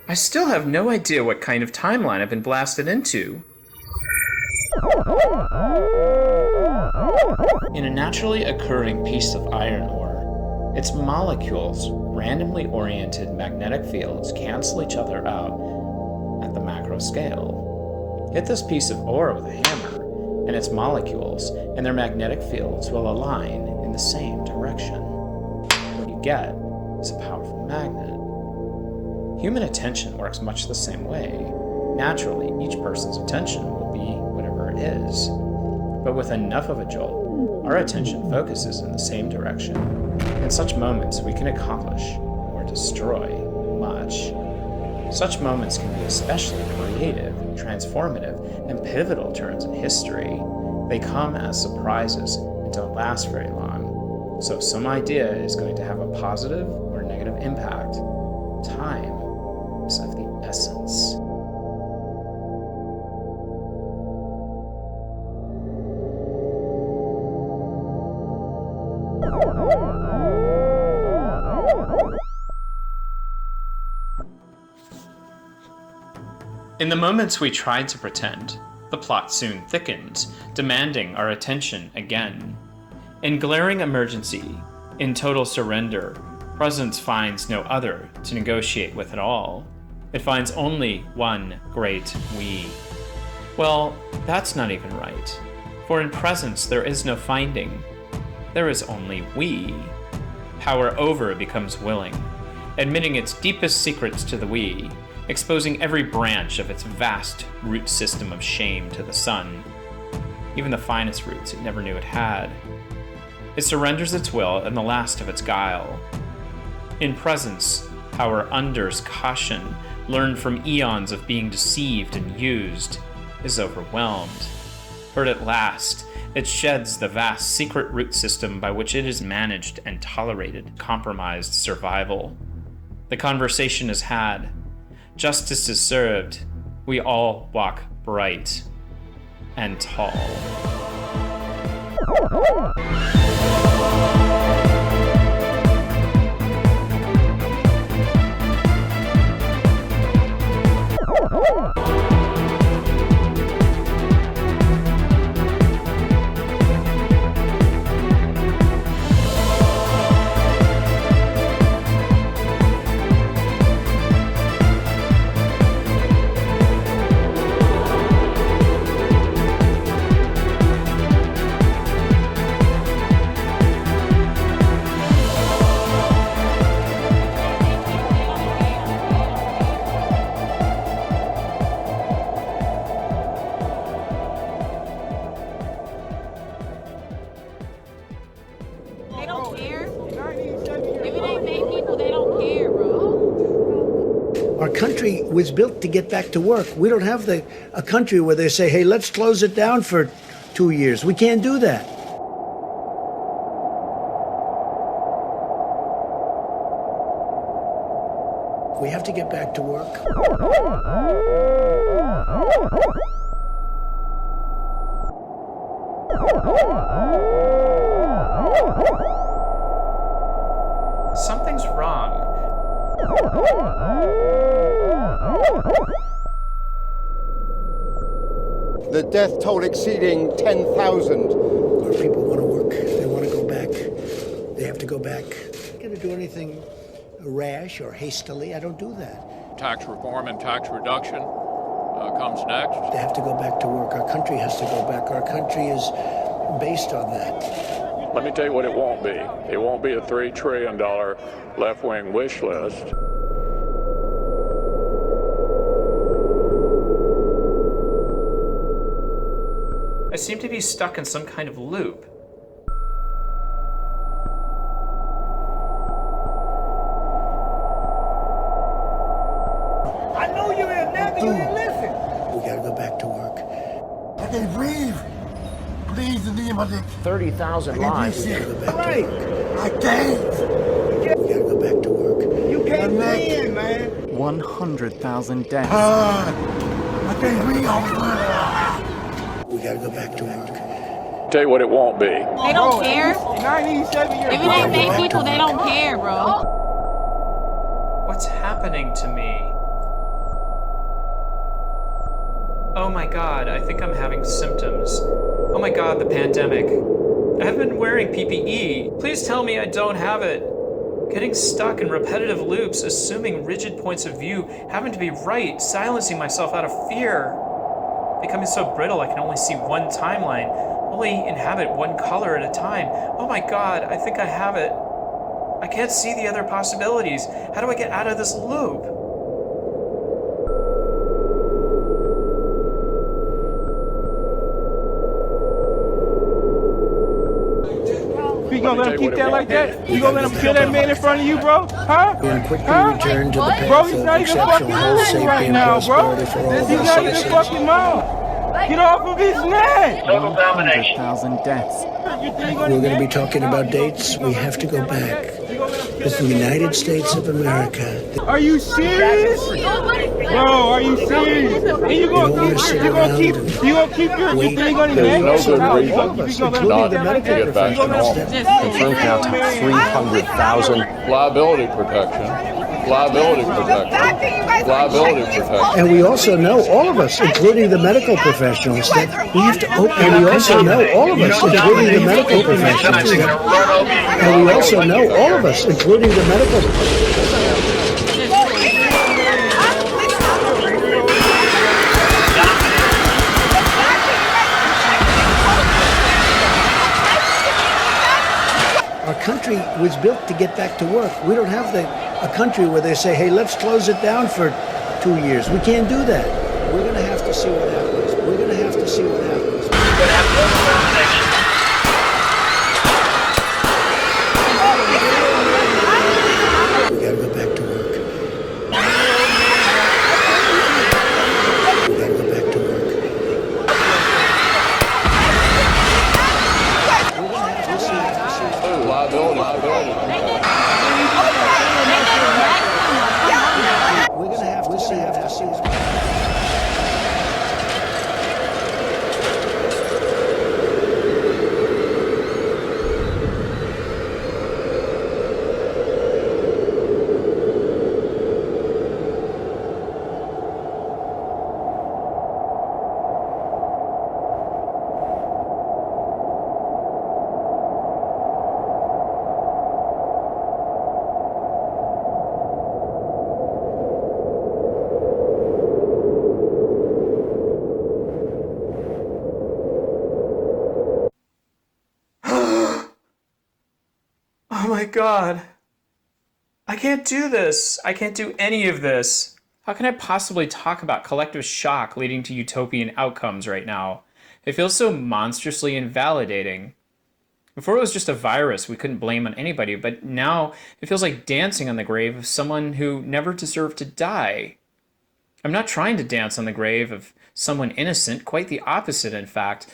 I still have no idea what kind of timeline I've been blasted into. In a naturally occurring piece of iron ore, its molecules' randomly oriented magnetic fields cancel each other out at the macro scale. Hit this piece of ore with a hammer, and its molecules and their magnetic fields will align in the same direction. What you get is a powerful magnet. Human attention works much the same way. Naturally, each person's attention will be whatever it is. But with enough of a jolt, our attention focuses in the same direction. In such moments, we can accomplish or destroy much. Such moments can be especially creative, transformative, and pivotal turns in history. They come as surprises and don't last very long. So if some idea is going to have a positive or negative impact, time is of the essence. In the moments we tried to pretend, the plot soon thickened, demanding our attention again. In glaring emergency, in total surrender, presence finds no other to negotiate with at all. It finds only one great we. Well, that's not even right. For in presence there is no finding. There is only we. Power over becomes willing, admitting its deepest secrets to the we, exposing every branch of its vast root system of shame to the sun, even the finest roots it never knew it had. It surrenders its will and the last of its guile. In presence, power unders caution, learned from eons of being deceived and used, is overwhelmed. Heard at last, it sheds the vast secret root system by which it is managed and tolerated compromised survival. The conversation is had. Justice is served. We all walk bright and tall. Our country was built to get back to work. We don't have a country where they say, hey, let's close it down for 2 years. We can't do that. We have to get back to work. Something's wrong. The death toll exceeding 10,000. Our people want to work. They want to go back. They have to go back. I'm not going to do anything rash or hastily. I don't do that. Tax reform and tax reduction comes next. They have to go back to work. Our country has to go back. Our country is based on that. Let me tell you what it won't be. It won't be a $3 trillion left-wing wish list. I seem to be stuck in some kind of loop. I know you in now, but you didn't listen. We got to go back to work. I can't breathe. Please, in the name of the 30,000 lives. We got to go back right. to work. I can't. We got to go back to work. You can't win, man. 100,000 deaths. I can't breathe all the time. We got to go back to work. Tell you what it won't be. They don't care. 97 years. If it ain't big people, they don't care, bro. What's happening to me? Oh my god, I think I'm having symptoms. Oh my god, the pandemic. I have been wearing PPE. Please tell me I don't have it. Getting stuck in repetitive loops, assuming rigid points of view, having to be right, silencing myself out of fear. Becoming so brittle I can only see one timeline, only inhabit one color at a time. Oh my god, I think I have it. I can't see the other possibilities. How do I get out of this loop? You gonna let him keep that like that? You gonna let him kill that man in front of you, bro? Huh? And quickly Huh? return to the path Bro, he's of not even exceptional fucking health, moving safety, right and now, bro. prosperity for all of He's our not even citizens. fucking mouth. Get off of his neck. 100,000 deaths. We're going to be talking about dates. We have to go back. It's the United States of America. Are you serious? Bro, are you serious? And you gonna keep your thing on your neck? There's no good reason You gonna let him not keep that like to get that? back to normal. Confirm count 300,000. Liability protection. Liability protection. Liability protection. And we also know, all of us, including the medical professionals, that we have to open. And we also know, all of us, including the medical professionals, and we also know, all of us, including the medical. Our country was built to get back to work. We don't have a country where they say, hey, let's close it down for 2 years. We can't do that. We're going to have to see what happens. We're going to have to see what happens. We got to go back to work. We got to go back to work. Liability. We're going to have to see. Oh my god. I can't do this. I can't do any of this. How can I possibly talk about collective shock leading to utopian outcomes right now? It feels so monstrously invalidating. Before it was just a virus we couldn't blame on anybody, but now it feels like dancing on the grave of someone who never deserved to die. I'm not trying to dance on the grave of someone innocent, quite the opposite, in fact.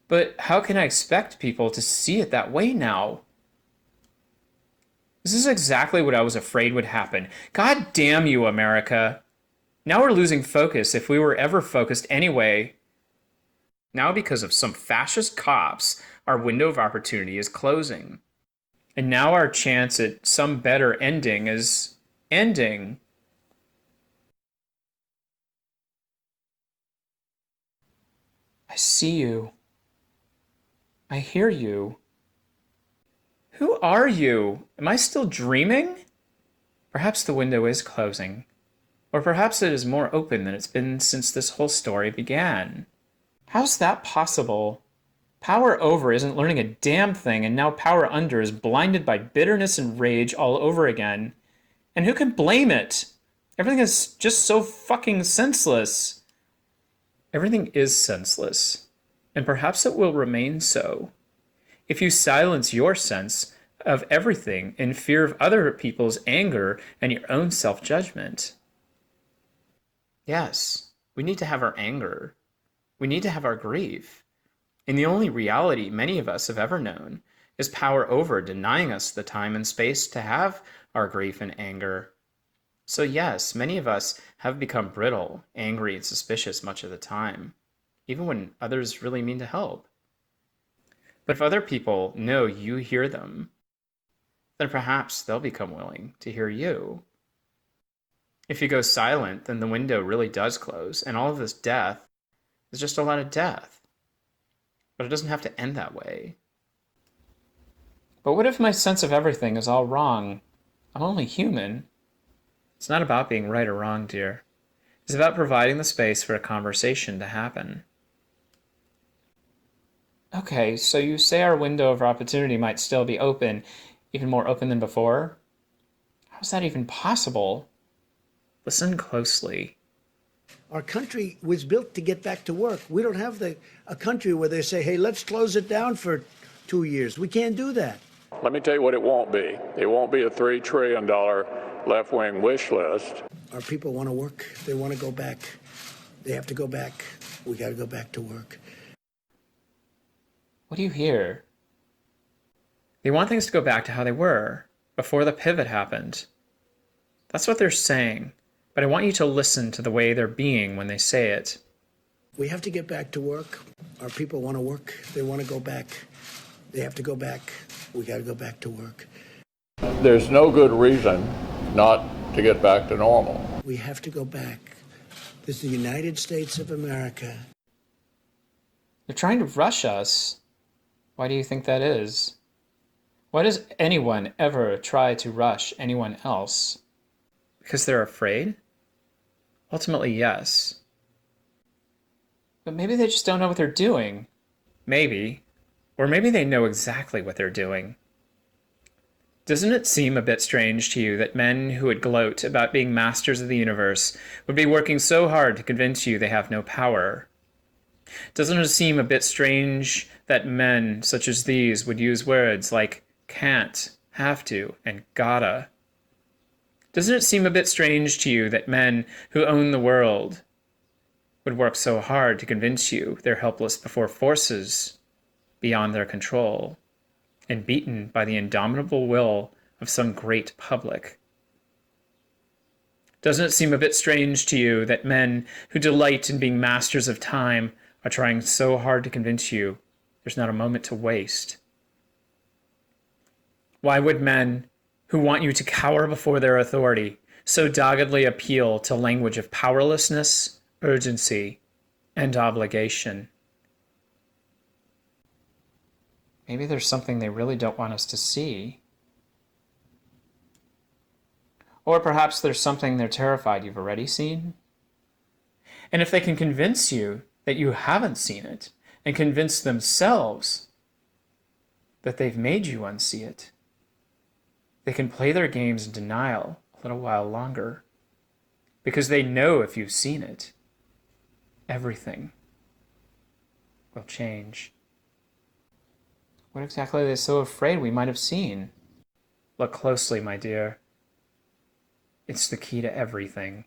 But how can I expect people to see it that way now? This is exactly what I was afraid would happen. God damn you, America. Now we're losing focus if we were ever focused anyway. Now because of some fascist cops, our window of opportunity is closing. And now our chance at some better ending is ending. I see you. I hear you. Who are you? Am I still dreaming? Perhaps the window is closing. Or perhaps it is more open than it's been since this whole story began. How's that possible? Power over isn't learning a damn thing, and now power under is blinded by bitterness and rage all over again. And who can blame it? Everything is just so fucking senseless. Everything is senseless, and perhaps it will remain so. If you silence your sense of everything in fear of other people's anger and your own self-judgment. Yes, we need to have our anger. We need to have our grief. And the only reality many of us have ever known is power over denying us the time and space to have our grief and anger. So yes, many of us have become brittle, angry, and suspicious much of the time, even when others really mean to help. But if other people know you hear them, then perhaps they'll become willing to hear you. If you go silent, then the window really does close, and all of this death There's just a lot of death. But it doesn't have to end that way. But what if my sense of everything is all wrong? I'm only human. It's not about being right or wrong, dear. It's about providing the space for a conversation to happen. Okay, so you say our window of opportunity might still be open, even more open than before? How's that even possible? Listen closely. Our country was built to get back to work. We don't have a country where they say, hey, let's close it down for 2 years. We can't do that. Let me tell you what it won't be. It won't be a $3 trillion left-wing wish list. Our people want to work. They want to go back. They have to go back. We got to go back to work. What do you hear? They want things to go back to how they were, before the pivot happened. That's what they're saying, but I want you to listen to the way they're being when they say it. We have to get back to work. Our people want to work. They want to go back. They have to go back. We got to go back to work. There's no good reason not to get back to normal. We have to go back. This is the United States of America. They're trying to rush us. Why do you think that is? Why does anyone ever try to rush anyone else? Because they're afraid? Ultimately, yes. But maybe they just don't know what they're doing. Maybe. Or maybe they know exactly what they're doing. Doesn't it seem a bit strange to you that men who would gloat about being masters of the universe would be working so hard to convince you they have no power? Doesn't it seem a bit strange that men such as these would use words like can't, have to, and gotta? Doesn't it seem a bit strange to you that men who own the world would work so hard to convince you they're helpless before forces beyond their control and beaten by the indomitable will of some great public? Doesn't it seem a bit strange to you that men who delight in being masters of time are trying so hard to convince you there's not a moment to waste? Why would men who want you to cower before their authority so doggedly appeal to language of powerlessness, urgency, and obligation? Maybe there's something they really don't want us to see. Or perhaps there's something they're terrified you've already seen. And if they can convince you that you haven't seen it, and convince themselves that they've made you unsee it, they can play their games in denial a little while longer, because they know if you've seen it, everything will change. What exactly are they so afraid we might have seen? Look closely, my dear. It's the key to everything.